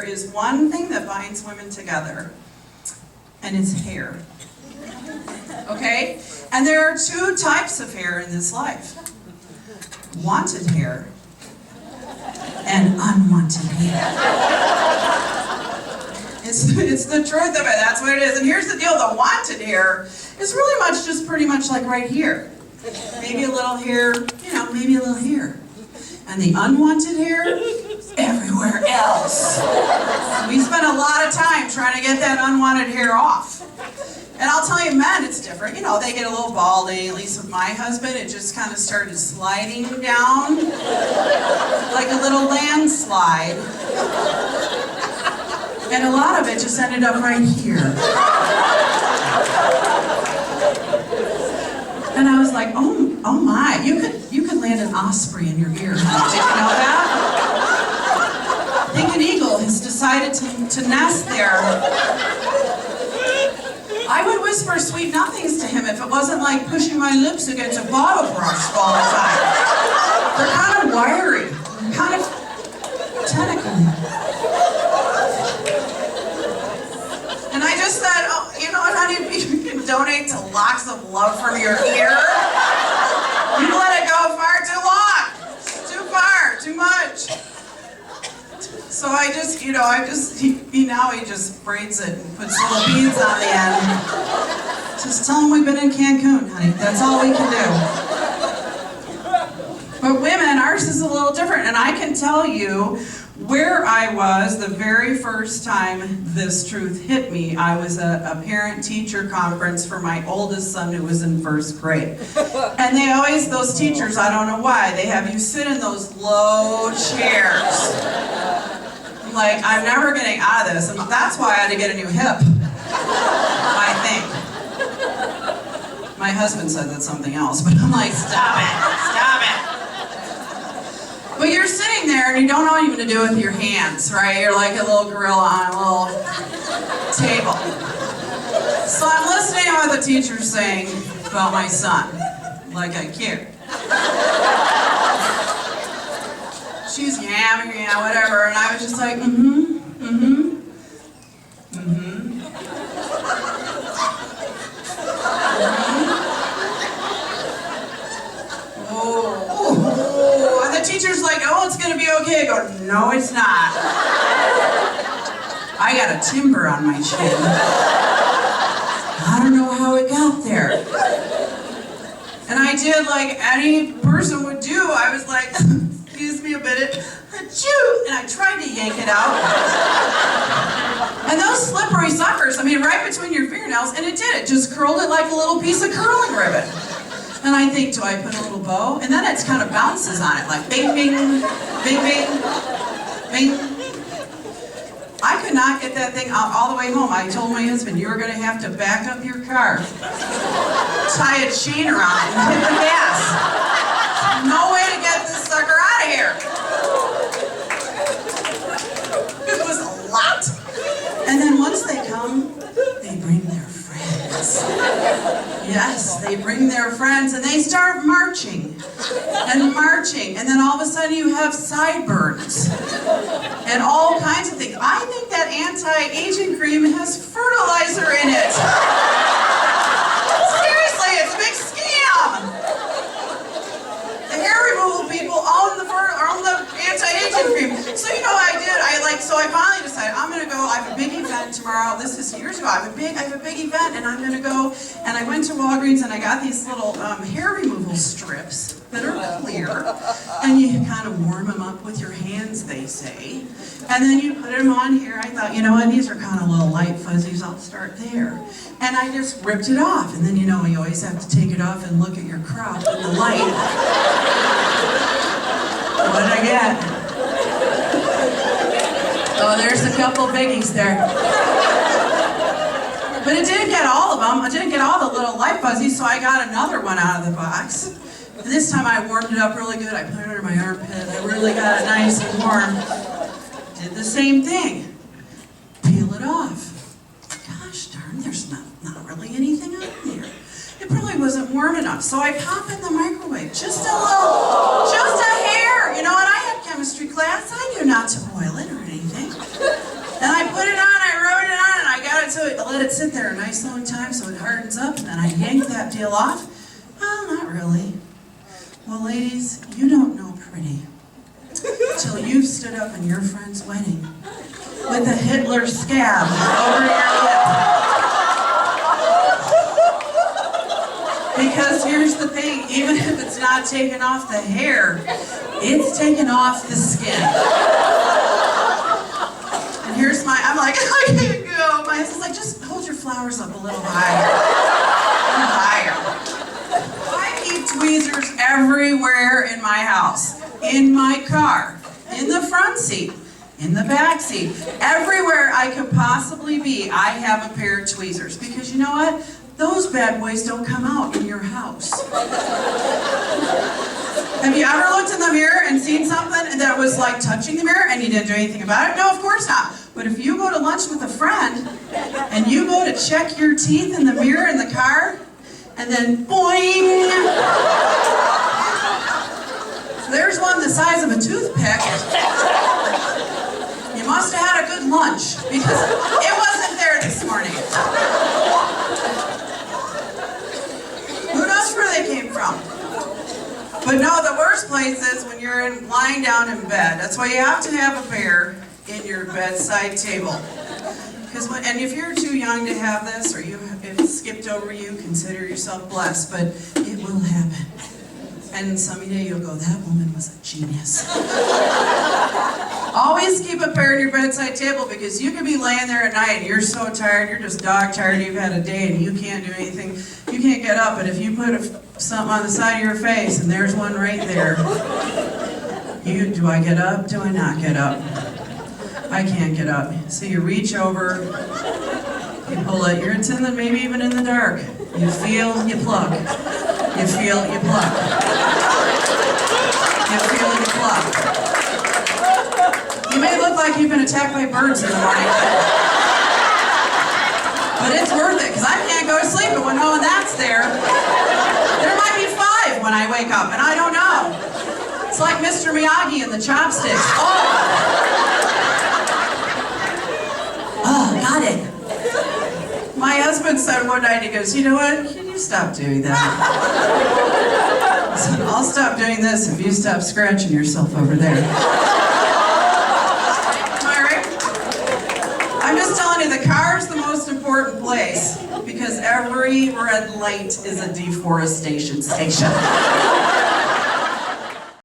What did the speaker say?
is one thing that binds women together, and it's hair. Okay? And there are two types of hair in this life. Wanted hair and unwanted hair. It's the truth of it, that's what it is. And here's the deal, the wanted hair is really much just pretty much like right here. Maybe a little hair, maybe a little hair. And the unwanted hair is everywhere else. We spend a lot of time trying to get that unwanted hair off. And I'll tell you, men, it's different. They get a little balding, at least with my husband, it just kind of started sliding down like a little landslide. And a lot of it just ended up right here. And I was like, oh my, you could land an osprey in your ear. Did you know that? I think an eagle has decided to nest there. I would whisper sweet nothings to him if it wasn't like pushing my lips against a bottle brush all the time. They're kind of wiry, kind of tentacly. And I just said, you know what, honey, you can donate to Locks of Love from your ear. You let it go far too long. Too far, too much. So I just, he just braids it and puts little beads on the end. Just tell him we've been in Cancun, honey. That's all we can do. But women, ours is a little different. And I can tell you where I was the very first time this truth hit me. I was at a parent-teacher conference for my oldest son who was in first grade. And they always, those teachers, I don't know why, they have you sit in those low chairs. Like, I'm never getting out of this. And that's why I had to get a new hip, I think. My husband said that's something else, but I'm like, stop it. But you're sitting there and you don't know what even to do with your hands, right? You're like a little gorilla on a little table. So I'm listening to what the teacher's saying about my son, like I care. She's yeah, whatever, and I was just like, Oh, and the teacher's like, oh, it's gonna be okay. I go, no, it's not. I got a timber on my chin. I don't know how it got there. And I did like any person would do. I was like, excuse me a minute, achoo, and I tried to yank it out. And those slippery suckers, right between your fingernails, and it did. It just curled it like a little piece of curling ribbon. And I think, do I put a little bow? And then it kind of bounces on it, like bing, bing, bing, bing, bing. I could not get that thing out all the way home. I told my husband, you're going to have to back up your car, tie a chain around it, and hit the gas. No way to get this sucker out of here. It was a lot. And then once they come, they bring their friends. Yes, they bring their friends and they start marching and marching. And then all of a sudden you have sideburns and all kinds of things. I think that anti-aging cream has fertilizer in it. Seriously, it's a big scam. The hair removal people own the anti-aging cream. So you know what I did? So I finally decided I'm gonna go. I have a big event tomorrow. This is years ago. I have a big event, and I'm gonna go. And I went to Walgreens and I got these little hair removal strips that are clear, and you kind of warm them up with your hands, they say. And then you put them on here. I thought, you know what? These are kind of little light fuzzies. I'll start there. And I just ripped it off. And then you always have to take it off and look at your crop in the light. What did I get? Oh, there's a couple biggies there. But it didn't get all of them. I didn't get all the little light fuzzies, so I got another one out of the box. And this time I warmed it up really good. I put it under my armpit. I really got it nice and warm. Did the same thing. Peel it off. Gosh darn, there's not really anything on there. It probably wasn't warm enough, so I pop in the microwave. Just a hair. You know what? I had chemistry class. I knew not to boil it or anything. let it sit there a nice long time so it hardens up, and then I yank that deal off. Well, not really. Well, ladies, you don't know pretty till you've stood up in your friend's wedding with a Hitler scab over your lip. Because here's the thing, even if it's not taking off the hair, it's taking off the skin. And here's I'm like, I can't go. My husband's like, just hold your flowers up a little higher. A little higher. I keep tweezers everywhere in my house. In my car. In the front seat. In the back seat. Everywhere I could possibly be, I have a pair of tweezers. Because you know what? Those bad boys don't come out in your house. Have you ever looked in the mirror and seen something that was like touching the mirror and you didn't do anything about it? No, of course not. But if you go to lunch with a friend and you go to check your teeth in the mirror in the car, and then boing! There's one the size of a toothpick. You must have had a good lunch because it wasn't there this morning. Who knows where they came from? But no, the worst place is when you're lying down in bed. That's why you have to have a pair in your bedside table. And if you're too young to have this, or if it skipped over you, consider yourself blessed, but it will happen. And someday you'll go, that woman was a genius. Always keep a pair in your bedside table, because you could be laying there at night and you're so tired, you're just dog tired, you've had a day and you can't do anything, you can't get up, but if you put something on the side of your face, and there's one right there, do I get up? Do I not get up? I can't get up. So you reach over, you pull it, you're intended maybe even in the dark. You feel, you pluck. You feel, you pluck. You feel, you pluck. You may look like you've been attacked by birds in the morning. But it's worth it, because I can't go to sleep, but when knowing that's there might be 5 when I wake up, and I don't know. It's like Mr. Miyagi and the chopsticks. Oh, got it. My husband said one night, he goes, you know what, can you stop doing that? I said, I'll stop doing this if you stop scratching yourself over there. Am I right? I'm just telling you, the car's the most important place, because every red light is a deforestation station.